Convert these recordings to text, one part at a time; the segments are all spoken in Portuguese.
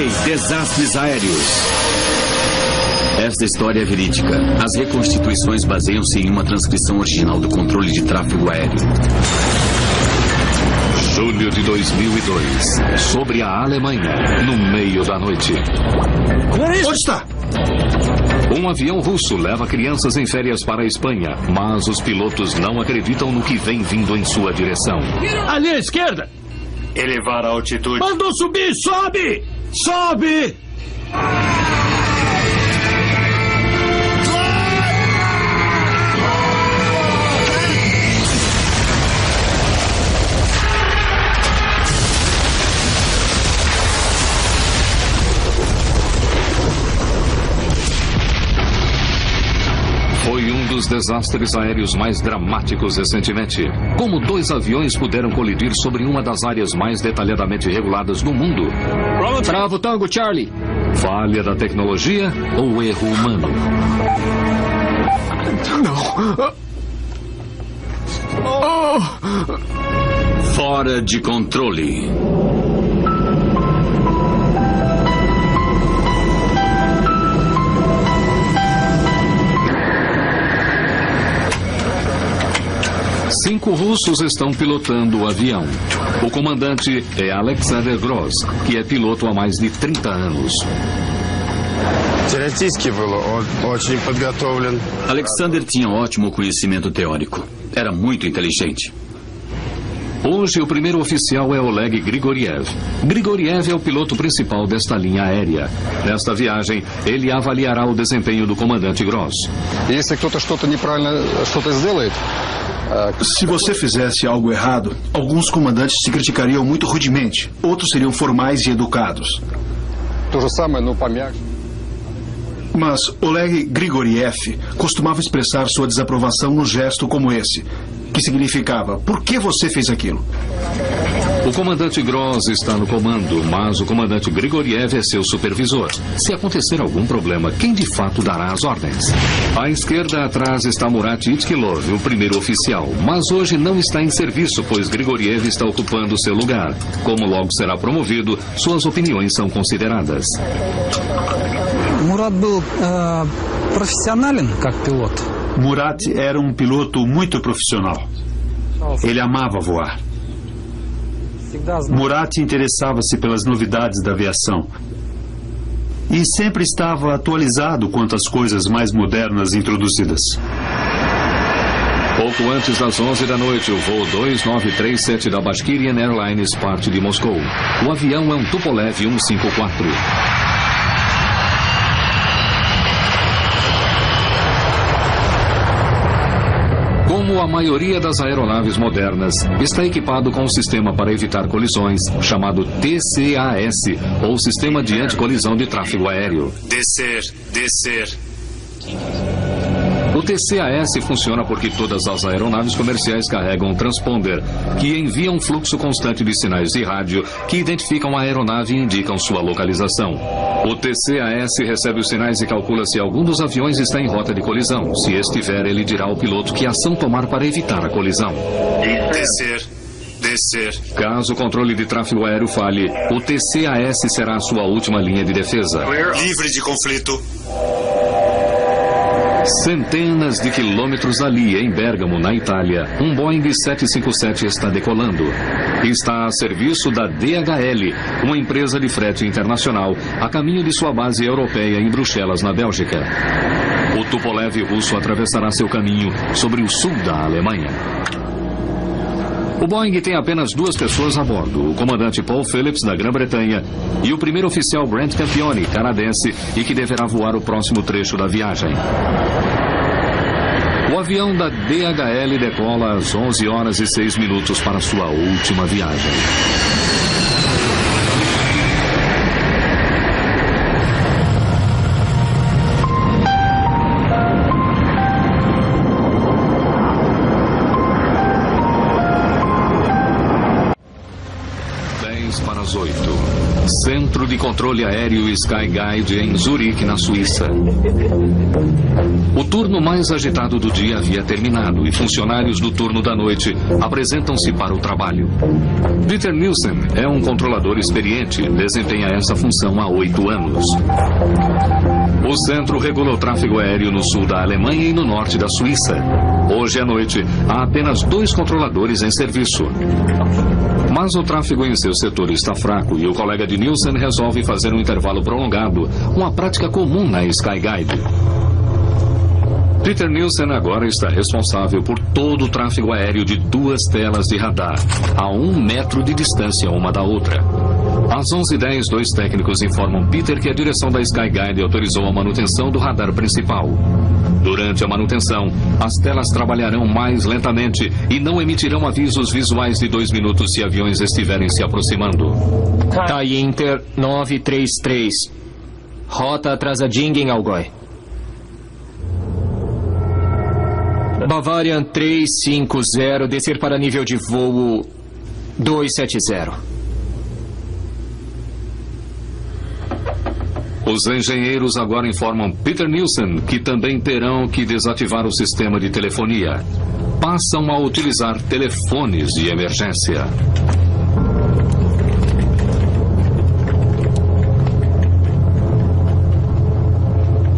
Play Desastres Aéreos. Esta história é verídica. As reconstituições baseiam-se em uma transcrição original do controle de tráfego aéreo. Julho de 2002. Sobre a Alemanha, no meio da noite. Onde está? Um avião russo leva crianças em férias para a Espanha, mas os pilotos não acreditam no que vem vindo em sua direção. Ali à esquerda. Elevar a altitude. Mandou subir, sobe! Sobe! Foi um dos desastres aéreos mais dramáticos recentemente. Como 2 aviões puderam colidir sobre uma das áreas mais detalhadamente reguladas do mundo? Bravo Tango Charlie. Falha da tecnologia ou erro humano? Fora de controle. Cinco russos estão pilotando o avião. O comandante é Alexander Gross, que é piloto há mais de 30 anos. Alexander tinha ótimo conhecimento teórico. Era muito inteligente. Hoje, o primeiro oficial é Oleg Grigoriev. Grigoriev é o piloto principal desta linha aérea. Nesta viagem, ele avaliará o desempenho do comandante Gross. Se você fizesse algo errado, alguns comandantes te criticariam muito rudemente. Outros seriam formais e educados. Mas Oleg Grigoriev costumava expressar sua desaprovação num gesto como esse, que significava: por que você fez aquilo? O comandante Gross está no comando, mas o comandante Grigoriev é seu supervisor. Se acontecer algum problema, quem de fato dará as ordens? À esquerda atrás está Murat Itkilov, o primeiro oficial, mas hoje não está em serviço, pois Grigoriev está ocupando seu lugar. Como logo será promovido, suas opiniões são consideradas. Murat был профессионален как пилот. Murat era um piloto muito profissional. Ele amava voar. Murat interessava-se pelas novidades da aviação e sempre estava atualizado quanto às coisas mais modernas introduzidas. Pouco antes das 11 da noite, o voo 2937 da Bashkirian Airlines parte de Moscou. O avião é um Tupolev 154. Como a maioria das aeronaves modernas, está equipado com um sistema para evitar colisões, chamado TCAS, ou Sistema de Anticolisão de Tráfego Aéreo. Descer. O TCAS funciona porque todas as aeronaves comerciais carregam um transponder, que envia um fluxo constante de sinais de rádio que identificam a aeronave e indicam sua localização. O TCAS recebe os sinais e calcula se algum dos aviões está em rota de colisão. Se estiver, ele dirá ao piloto que ação tomar para evitar a colisão. Descer. Caso o controle de tráfego aéreo falhe, o TCAS será a sua última linha de defesa. Livre de conflito. Centenas de quilômetros dali, em Bérgamo, na Itália, um Boeing 757 está decolando. Está a serviço da DHL, uma empresa de frete internacional, a caminho de sua base europeia em Bruxelas, na Bélgica. O Tupolev russo atravessará seu caminho sobre o sul da Alemanha. O Boeing tem apenas 2 pessoas a bordo, o comandante Paul Phillips, da Grã-Bretanha, e o primeiro oficial Brent Campione, canadense, e que deverá voar o próximo trecho da viagem. O avião da DHL decola às 11 horas e 6 minutos para sua última viagem. 10 para as 8. Centro de Controle Aéreo Skyguide em Zurique, na Suíça. O turno mais agitado do dia havia terminado e funcionários do turno da noite apresentam-se para o trabalho. Peter Nielsen é um controlador experiente, desempenha essa função há 8 anos. O centro regula o tráfego aéreo no sul da Alemanha e no norte da Suíça. Hoje à noite, há apenas 2 controladores em serviço. Mas o tráfego em seu setor está fraco e o colega de Nielsen resolve fazer um intervalo prolongado, uma prática comum na Skyguide. Peter Nielsen agora está responsável por todo o tráfego aéreo de 2 telas de radar, a 1 metro de distância uma da outra. Às 11h10, 2 técnicos informam Peter que a direção da Skyguide autorizou a manutenção do radar principal. Durante a manutenção, as telas trabalharão mais lentamente e não emitirão avisos visuais de 2 minutos se aviões estiverem se aproximando. TIE Inter 933. Rota atrasadinha em Algói. Bavarian 350, descer para nível de voo 270. Os engenheiros agora informam Peter Nielsen que também terão que desativar o sistema de telefonia. Passam a utilizar telefones de emergência.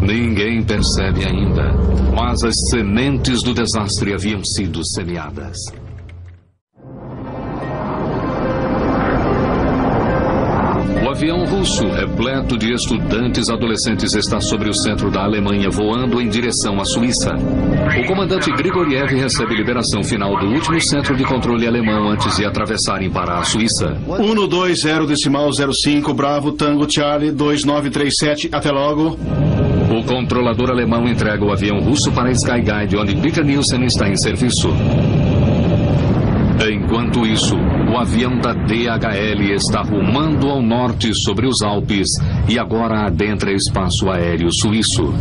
Ninguém percebe ainda, mas as sementes do desastre haviam sido semeadas. O avião russo, repleto de estudantes adolescentes, está sobre o centro da Alemanha, voando em direção à Suíça. O comandante Grigoriev recebe liberação final do último centro de controle alemão antes de atravessarem para a Suíça. 120,05, Bravo, Tango, Charlie, 2937, até logo. O controlador alemão entrega o avião russo para a Skyguide, onde Peter Nielsen está em serviço. Enquanto isso, o avião da DHL está rumando ao norte sobre os Alpes e agora adentra espaço aéreo suíço.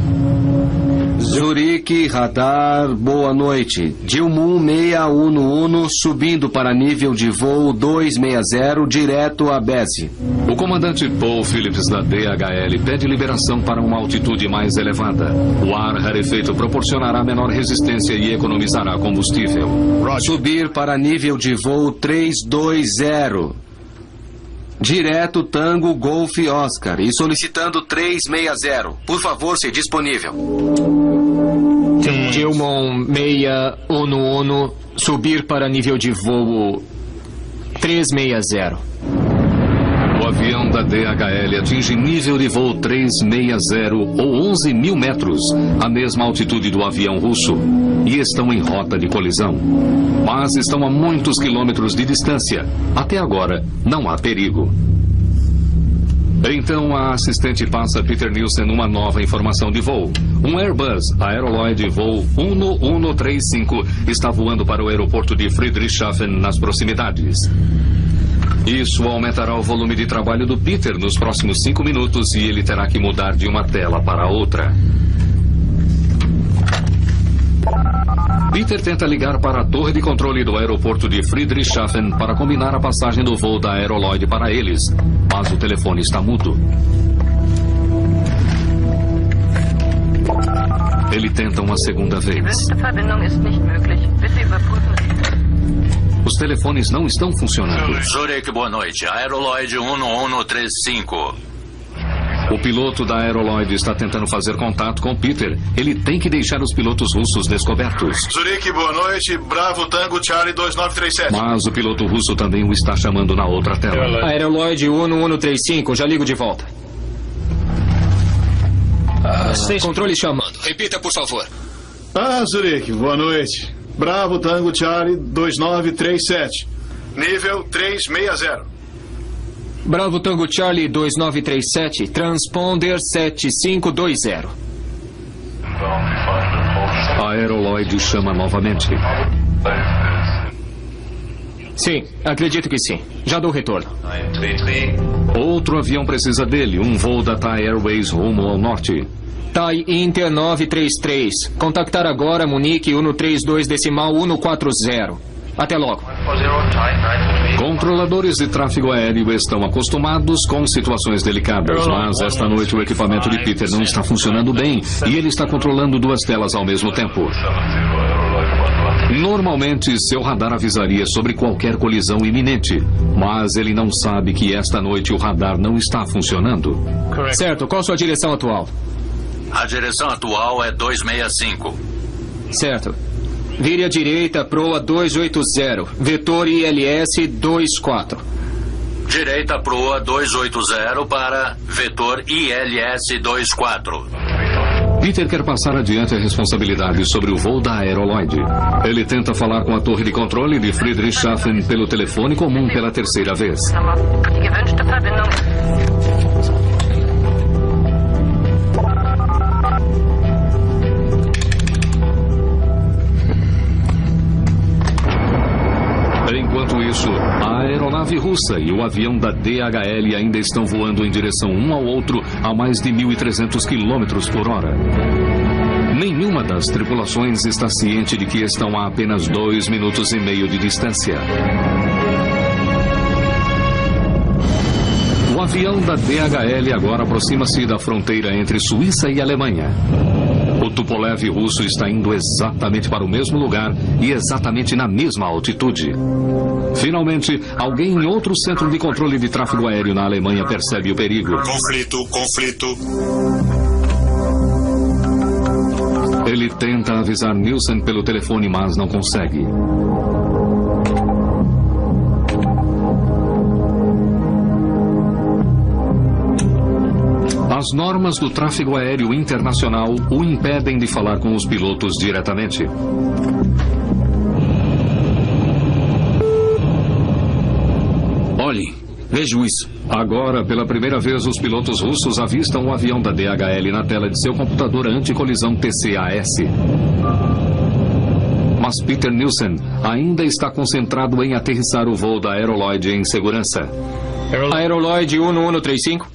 Zurique, radar, boa noite. Dilmun 611, subindo para nível de voo 260, direto a Beze. O comandante Paul Phillips da DHL pede liberação para uma altitude mais elevada. O ar rarefeito proporcionará menor resistência e economizará combustível. Subir para nível de voo 320. Direto Tango Golf Oscar e solicitando 360. Por favor, ser disponível. Dilmun 611, subir para nível de voo 360. O avião da DHL atinge nível de voo 360 ou 11 mil metros, a mesma altitude do avião russo, e estão em rota de colisão. Mas estão a muitos quilômetros de distância. Até agora, não há perigo. Então a assistente passa a Peter Nielsen uma nova informação de voo. Um Airbus Aeroloid voo 1135 está voando para o aeroporto de Friedrichshafen, nas proximidades. Isso aumentará o volume de trabalho do Peter nos próximos 5 minutos e ele terá que mudar de uma tela para outra. Peter tenta ligar para a torre de controle do aeroporto de Friedrichshafen para combinar a passagem do voo da Aeroloid para eles, mas o telefone está mudo. Ele tenta uma segunda vez. Os telefones não estão funcionando. Zurich, boa noite. Aeroloid 1135. O piloto da Aeroloid está tentando fazer contato com Peter. Ele tem que deixar os pilotos russos descobertos. Zurique, boa noite. Bravo, Tango, Charlie, 2937. Mas o piloto russo também o está chamando na outra tela. Aeroloid 1135, já ligo de volta. Controle chamando. Repita, por favor. Zurique, boa noite. Bravo, Tango, Charlie, 2937. Nível 360. Bravo Tango Charlie 2937, transponder 7520. A Aeroloid chama novamente. Sim, acredito que sim. Já dou retorno. Outro avião precisa dele, um voo da Thai Airways rumo ao norte. TIE Inter 933. Contactar agora Munique 132 decimal 140. Até logo. Com controladores de tráfego aéreo estão acostumados com situações delicadas, mas esta noite o equipamento de Peter não está funcionando bem e ele está controlando duas telas ao mesmo tempo. Normalmente, seu radar avisaria sobre qualquer colisão iminente, mas ele não sabe que esta noite o radar não está funcionando. Certo, qual sua direção atual? A direção atual é 265. Certo. Vire à direita, proa 280, vetor ILS 24. Direita proa 280 para vetor ILS 24. Peter quer passar adiante a responsabilidade sobre o voo da Aeroloid. Ele tenta falar com a torre de controle de Friedrichshafen pelo telefone comum pela terceira vez. Enquanto isso, a aeronave russa e o avião da DHL ainda estão voando em direção um ao outro a mais de 1.300 km por hora. Nenhuma das tripulações está ciente de que estão a apenas 2 minutos e meio de distância. O avião da DHL agora aproxima-se da fronteira entre Suíça e Alemanha. O Tupolev russo está indo exatamente para o mesmo lugar e exatamente na mesma altitude. Finalmente, alguém em outro centro de controle de tráfego aéreo na Alemanha percebe o perigo. Conflito. Ele tenta avisar Nielsen pelo telefone, mas não consegue. As normas do tráfego aéreo internacional o impedem de falar com os pilotos diretamente. Olhem, vejam isso. Agora, pela primeira vez, os pilotos russos avistam o avião da DHL na tela de seu computador anticolisão TCAS. Mas Peter Nielsen ainda está concentrado em aterrissar o voo da Aeroloid em segurança. Aeroloid 1135?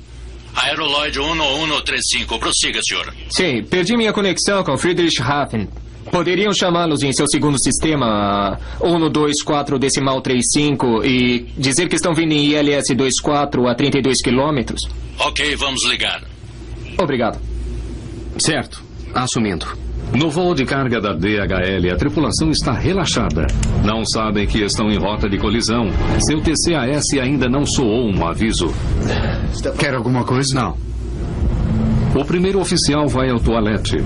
Aeroloid 1135, prossiga, senhor. Sim, perdi minha conexão com Friedrichshafen. Poderiam chamá-los em seu segundo sistema 124.35 e dizer que estão vindo em ILS 24 a 32 km? Ok, vamos ligar. Obrigado. Certo, assumindo. No voo de carga da DHL, a tripulação está relaxada. Não sabem que estão em rota de colisão. Seu TCAS ainda não soou um aviso. Quer alguma coisa? Não. O primeiro oficial vai ao toalete.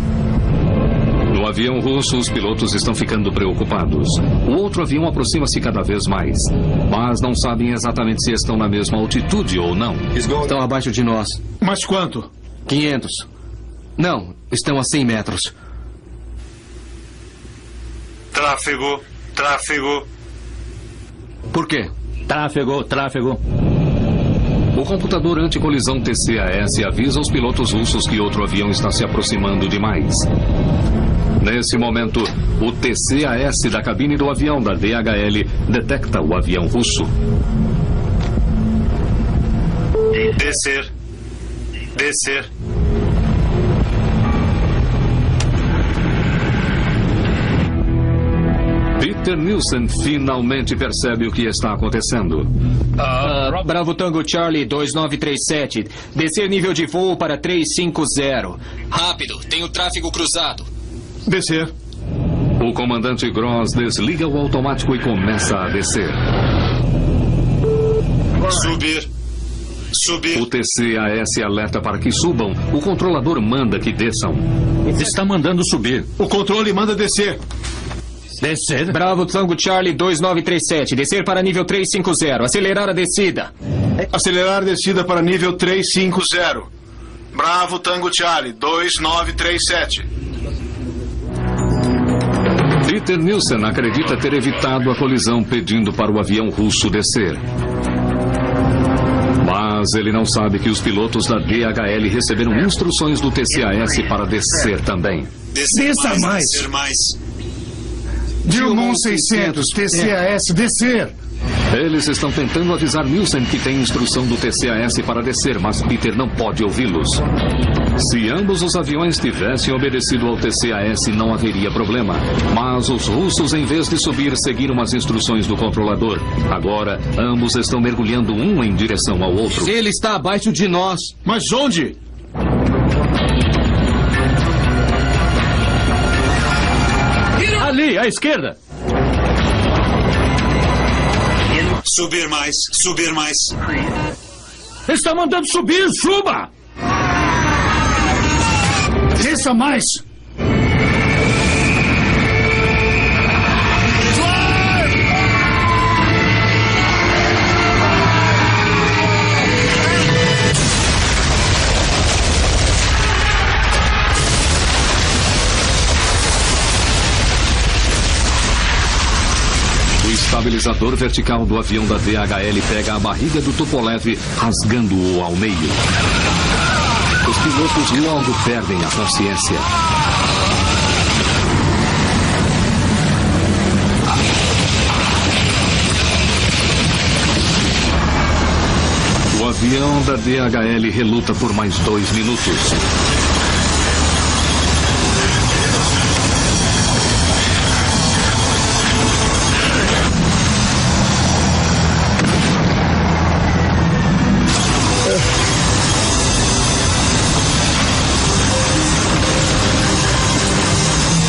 No avião russo, os pilotos estão ficando preocupados. O outro avião aproxima-se cada vez mais. Mas não sabem exatamente se estão na mesma altitude ou não. Estão abaixo de nós. Mas quanto? 500. Não, estão a 100 metros. Tráfego. Por quê? Tráfego. O computador anticolisão TCAS avisa os pilotos russos que outro avião está se aproximando demais. Nesse momento, o TCAS da cabine do avião da DHL detecta o avião russo. Descer. Peter Nielsen finalmente percebe o que está acontecendo. Bravo Tango Charlie 2937. Descer nível de voo para 350. Rápido, tem o tráfego cruzado. Descer. O comandante Gross desliga o automático e começa a descer. Subir. O TCAS alerta para que subam. O controlador manda que desçam. Está mandando subir. O controle manda descer. Descer. Bravo Tango Charlie 2937. Descer para nível 350. Acelerar a descida. Acelerar a descida para nível 350. Bravo Tango Charlie 2937. Peter Nielsen acredita ter evitado a colisão pedindo para o avião russo descer. Mas ele não sabe que os pilotos da DHL receberam instruções do TCAS para descer também. Desça mais. Dilma 600, TCAS, descer. Eles estão tentando avisar Nielsen que tem instrução do TCAS para descer, mas Peter não pode ouvi-los. Se ambos os aviões tivessem obedecido ao TCAS, não haveria problema. Mas os russos, em vez de subir, seguiram as instruções do controlador. Agora, ambos estão mergulhando um em direção ao outro. Ele está abaixo de nós. Mas onde? Ali, à esquerda. Subir mais, subir mais. Está mandando subir, suba! Desça mais! O estabilizador vertical do avião da DHL pega a barriga do Tupolev, rasgando-o ao meio. Os pilotos logo perdem a consciência. O avião da DHL reluta por mais 2 minutos.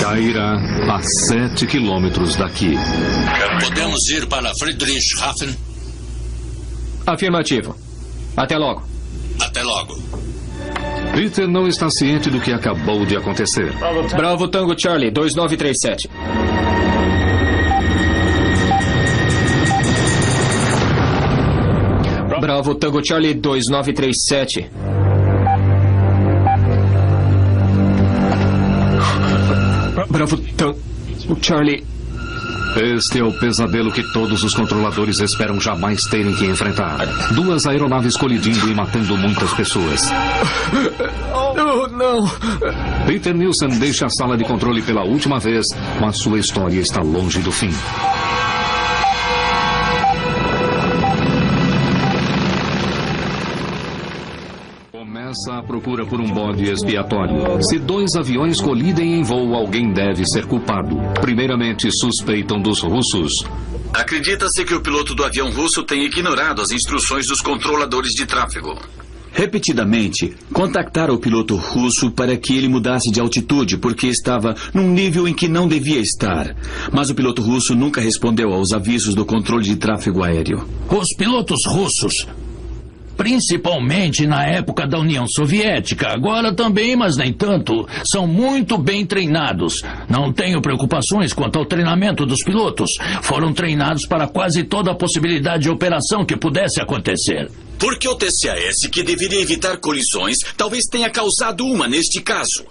Cairá a 7 quilômetros daqui. Podemos ir para Friedrichshafen? Afirmativo. Até logo. Até logo. Peter não está ciente do que acabou de acontecer. Bravo Tango Charlie, 2937. Bravo Tango Charlie, 2937. Bravo Tango Charlie. Este é o pesadelo que todos os controladores esperam jamais terem que enfrentar. 2 aeronaves colidindo e matando muitas pessoas. Oh, não. Peter Nielsen deixa a sala de controle pela última vez, mas sua história está longe do fim. Começa a procura por um bode expiatório. Se 2 aviões colidem em voo, alguém deve ser culpado. Primeiramente, suspeitam dos russos. Acredita-se que o piloto do avião russo tem ignorado as instruções dos controladores de tráfego. Repetidamente, contactaram o piloto russo para que ele mudasse de altitude, porque estava num nível em que não devia estar. Mas o piloto russo nunca respondeu aos avisos do controle de tráfego aéreo. Os pilotos russos, principalmente na época da União Soviética, agora também, mas nem tanto, são muito bem treinados. Não tenho preocupações quanto ao treinamento dos pilotos. Foram treinados para quase toda a possibilidade de operação que pudesse acontecer. Porque o TCAS, que deveria evitar colisões, talvez tenha causado uma neste caso.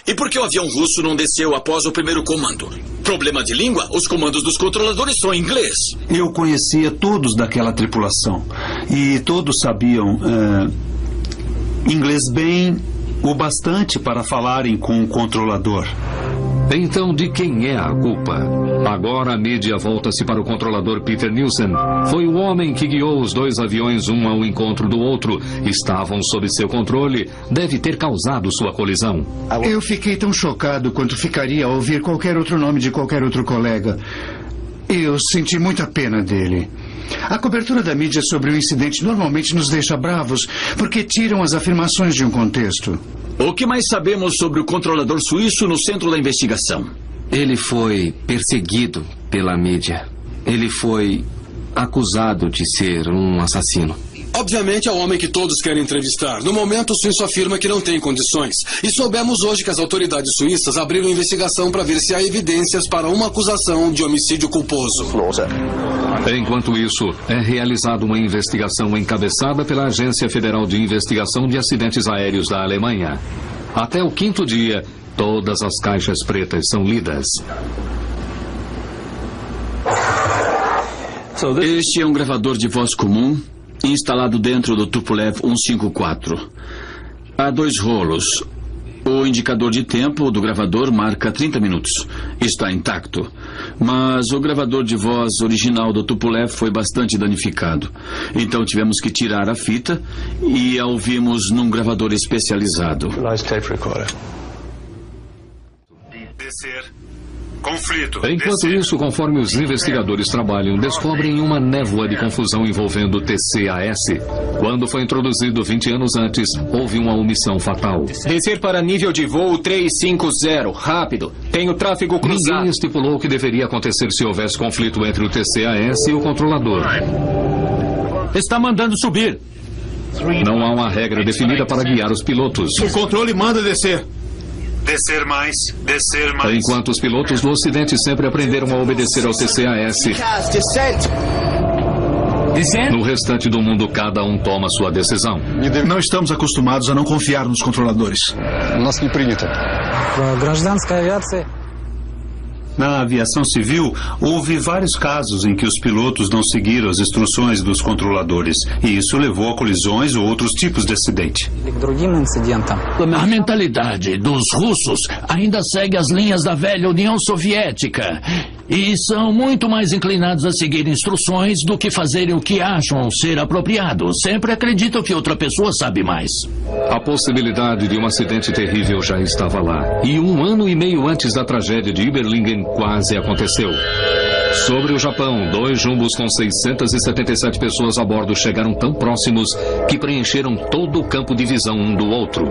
E por que o avião russo não desceu após o primeiro comando? Problema de língua? Os comandos dos controladores são em inglês. Eu conhecia todos daquela tripulação. E todos sabiam inglês bem o bastante para falarem com o controlador. Então, de quem é a culpa? Agora a mídia volta-se para o controlador Peter Nielsen. Foi o homem que guiou os 2 aviões um ao encontro do outro. Estavam sob seu controle. Deve ter causado sua colisão. Eu fiquei tão chocado quanto ficaria ao ouvir qualquer outro nome de qualquer outro colega. Eu senti muita pena dele. A cobertura da mídia sobre o incidente normalmente nos deixa bravos, porque tiram as afirmações de um contexto. O que mais sabemos sobre o controlador suíço no centro da investigação? Ele foi perseguido pela mídia. Ele foi acusado de ser um assassino. Obviamente é o homem que todos querem entrevistar. No momento, o suíço afirma que não tem condições. E soubemos hoje que as autoridades suíças abriram investigação para ver se há evidências para uma acusação de homicídio culposo. Enquanto isso, é realizada uma investigação encabeçada pela Agência Federal de Investigação de Acidentes Aéreos da Alemanha. Até o 5º dia, todas as caixas pretas são lidas. Este é um gravador de voz comum instalado dentro do Tupolev 154. Há 2 rolos. O indicador de tempo do gravador marca 30 minutos. Está intacto. Mas o gravador de voz original do Tupolev foi bastante danificado. Então tivemos que tirar a fita e a ouvimos num gravador especializado. Descer. Conflito. Enquanto isso, conforme os investigadores trabalham, descobrem uma névoa de confusão envolvendo o TCAS. Quando foi introduzido 20 anos antes, houve uma omissão fatal. Descer para nível de voo 350. Rápido. Tenho tráfego cruzado. Ninguém estipulou o que deveria acontecer se houvesse conflito entre o TCAS e o controlador. Está mandando subir. Não há uma regra definida para guiar os pilotos. O controle manda descer. Descer mais. Descer mais. Enquanto os pilotos do Ocidente sempre aprenderam a obedecer ao TCAS, no restante do mundo cada um toma sua decisão. Não estamos acostumados a não confiar nos controladores. Na aviação civil, houve vários casos em que os pilotos não seguiram as instruções dos controladores, e isso levou a colisões ou outros tipos de acidente. A mentalidade dos russos ainda segue as linhas da velha União Soviética e são muito mais inclinados a seguir instruções do que fazerem o que acham ser apropriado. Sempre acreditam que outra pessoa sabe mais. A possibilidade de um acidente terrível já estava lá. E 1 ano e meio antes da tragédia de Überlingen, quase aconteceu. Sobre o Japão, 2 jumbos com 677 pessoas a bordo chegaram tão próximos que preencheram todo o campo de visão um do outro.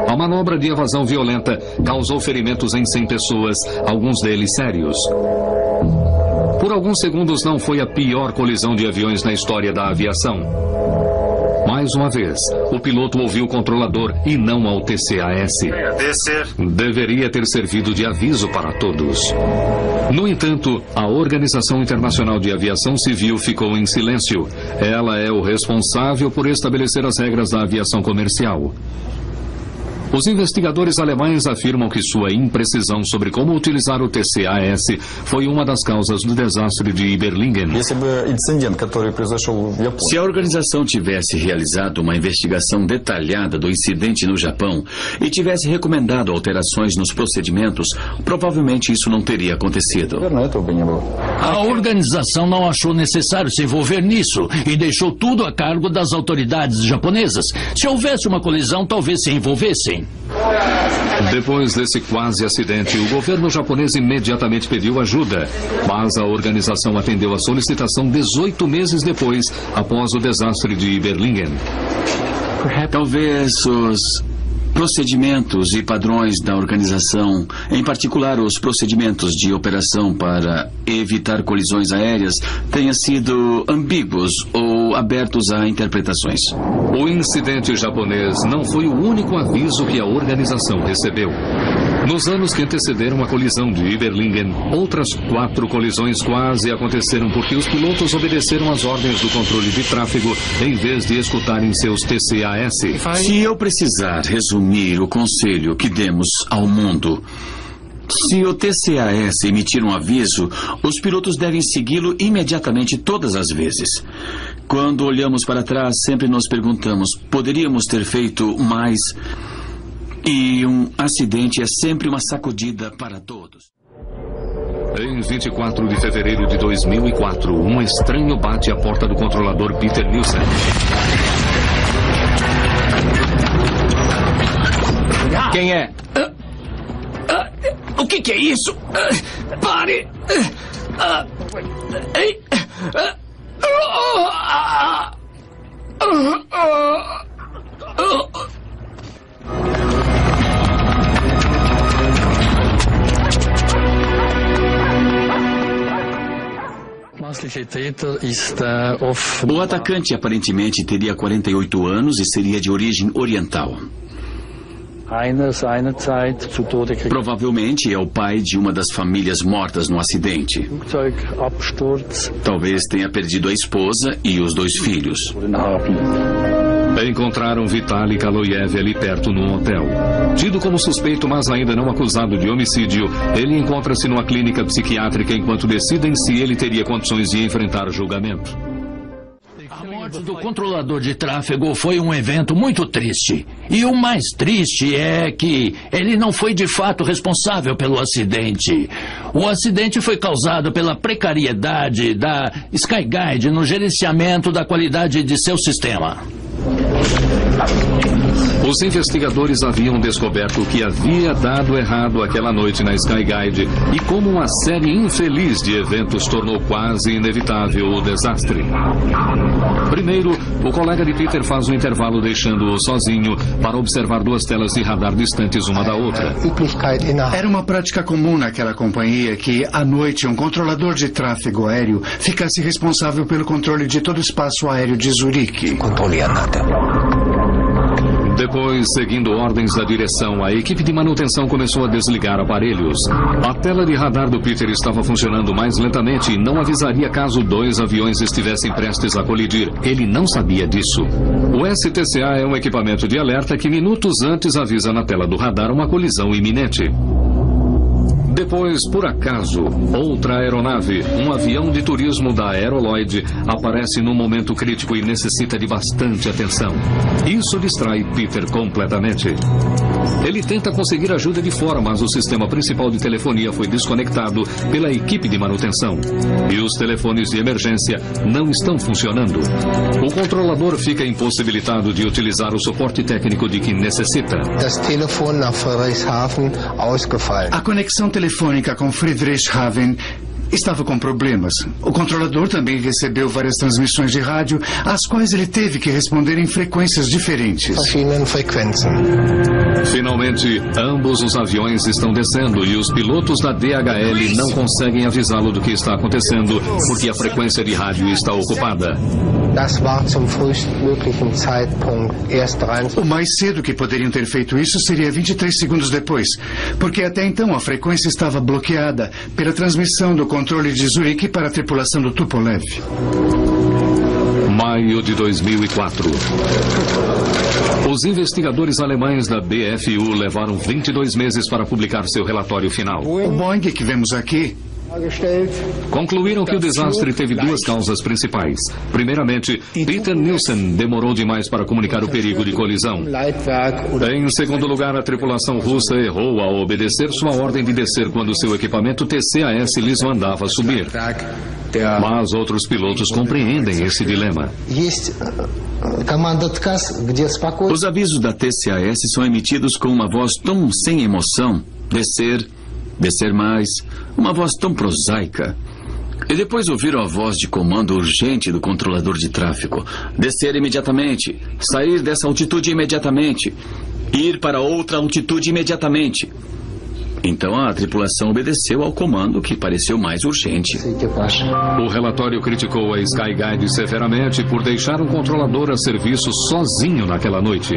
A manobra de evasão violenta causou ferimentos em 100 pessoas, alguns deles sérios. Por alguns segundos não foi a pior colisão de aviões na história da aviação. Mais uma vez, o piloto ouviu o controlador e não ao TCAS. Descer. Deveria ter servido de aviso para todos. No entanto, a Organização Internacional de Aviação Civil ficou em silêncio. Ela é o responsável por estabelecer as regras da aviação comercial. Os investigadores alemães afirmam que sua imprecisão sobre como utilizar o TCAS foi uma das causas do desastre de Überlingen. Se a organização tivesse realizado uma investigação detalhada do incidente no Japão e tivesse recomendado alterações nos procedimentos, provavelmente isso não teria acontecido. A organização não achou necessário se envolver nisso e deixou tudo a cargo das autoridades japonesas. Se houvesse uma colisão, talvez se envolvessem. Depois desse quase acidente, o governo japonês imediatamente pediu ajuda, mas a organização atendeu a solicitação 18 meses depois, após o desastre de Überlingen. Talvez os procedimentos e padrões da organização, em particular os procedimentos de operação para evitar colisões aéreas, tenham sido ambíguos ou abertos a interpretações. O incidente japonês não foi o único aviso que a organização recebeu. Nos anos que antecederam a colisão de Überlingen, outras 4 colisões quase aconteceram porque os pilotos obedeceram às ordens do controle de tráfego em vez de escutarem seus TCAS. Se eu precisar resumir o conselho que demos ao mundo, se o TCAS emitir um aviso, os pilotos devem segui-lo imediatamente todas as vezes. Quando olhamos para trás, sempre nos perguntamos, poderíamos ter feito mais? E um acidente é sempre uma sacudida para todos. Em 24 de fevereiro de 2004, um estranho bate à porta do controlador Peter Nielsen. Quem é? O que é isso? Pare! O atacante aparentemente teria 48 anos e seria de origem oriental. Provavelmente é o pai de uma das famílias mortas no acidente. Talvez tenha perdido a esposa e os 2 filhos. Encontraram Vitaly Kaloyev ali perto num hotel. Tido como suspeito, mas ainda não acusado de homicídio, ele encontra-se numa clínica psiquiátrica enquanto decidem se ele teria condições de enfrentar o julgamento. A morte do controlador de tráfego foi um evento muito triste. E o mais triste é que ele não foi de fato responsável pelo acidente. O acidente foi causado pela precariedade da Skyguide no gerenciamento da qualidade de seu sistema. Os investigadores haviam descoberto o que havia dado errado aquela noite na Skyguide e como uma série infeliz de eventos tornou quase inevitável o desastre. Primeiro, o colega de Peter faz um intervalo deixando-o sozinho para observar duas telas de radar distantes uma da outra. Era uma prática comum naquela companhia que, à noite, um controlador de tráfego aéreo ficasse responsável pelo controle de todo o espaço aéreo de Zurique. Depois, seguindo ordens da direção, a equipe de manutenção começou a desligar aparelhos. A tela de radar do Peter estava funcionando mais lentamente e não avisaria caso dois aviões estivessem prestes a colidir. Ele não sabia disso. O STCA é um equipamento de alerta que minutos antes avisa na tela do radar uma colisão iminente. Depois, por acaso, outra aeronave, um avião de turismo da Aeroloid, aparece num momento crítico e necessita de bastante atenção. Isso distrai Peter completamente. Ele tenta conseguir ajuda de fora, mas o sistema principal de telefonia foi desconectado pela equipe de manutenção. E os telefones de emergência não estão funcionando. O controlador fica impossibilitado de utilizar o suporte técnico de que necessita. A conexão telefônica com Friedrichshafen estava com problemas. O controlador também recebeu várias transmissões de rádio, às quais ele teve que responder em frequências diferentes. Finalmente, ambos os aviões estão descendo e os pilotos da DHL não conseguem avisá-lo do que está acontecendo, porque a frequência de rádio está ocupada. O mais cedo que poderiam ter feito isso seria 23 segundos depois, porque até então a frequência estava bloqueada pela transmissão do controle de Zurique para a tripulação do Tupolev. Maio de 2004. Os investigadores alemães da BFU levaram 22 meses para publicar seu relatório final. O Boeing que vemos aqui concluíram que o desastre teve duas causas principais. Primeiramente, Peter Nielsen demorou demais para comunicar o perigo de colisão. Em segundo lugar, a tripulação russa errou ao obedecer sua ordem de descer quando seu equipamento TCAS lhes mandava subir. Mas outros pilotos compreendem esse dilema. Os avisos da TCAS são emitidos com uma voz tão sem emoção. Descer mais, uma voz tão prosaica. E depois ouviram a voz de comando urgente do controlador de tráfego. Descer imediatamente, sair dessa altitude imediatamente, ir para outra altitude imediatamente. Então a tripulação obedeceu ao comando que pareceu mais urgente. O relatório criticou a Skyguide severamente por deixar um controlador a serviço sozinho naquela noite.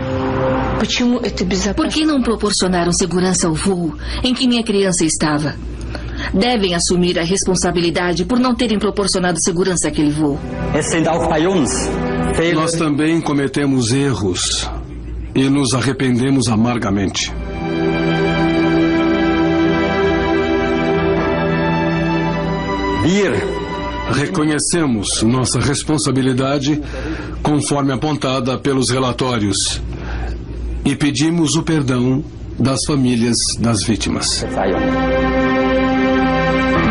Por que não proporcionaram segurança ao voo em que minha criança estava? Devem assumir a responsabilidade por não terem proporcionado segurança àquele voo. Nós também cometemos erros e nos arrependemos amargamente. Reconhecemos nossa responsabilidade conforme apontada pelos relatórios e pedimos o perdão das famílias das vítimas.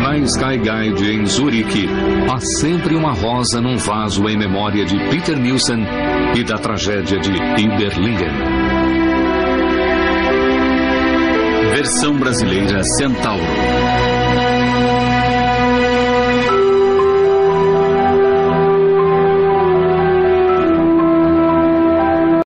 Na Skyguide, em Zurique, há sempre uma rosa num vaso em memória de Peter Nielsen e da tragédia de Iberlingen. Versão brasileira Centauro.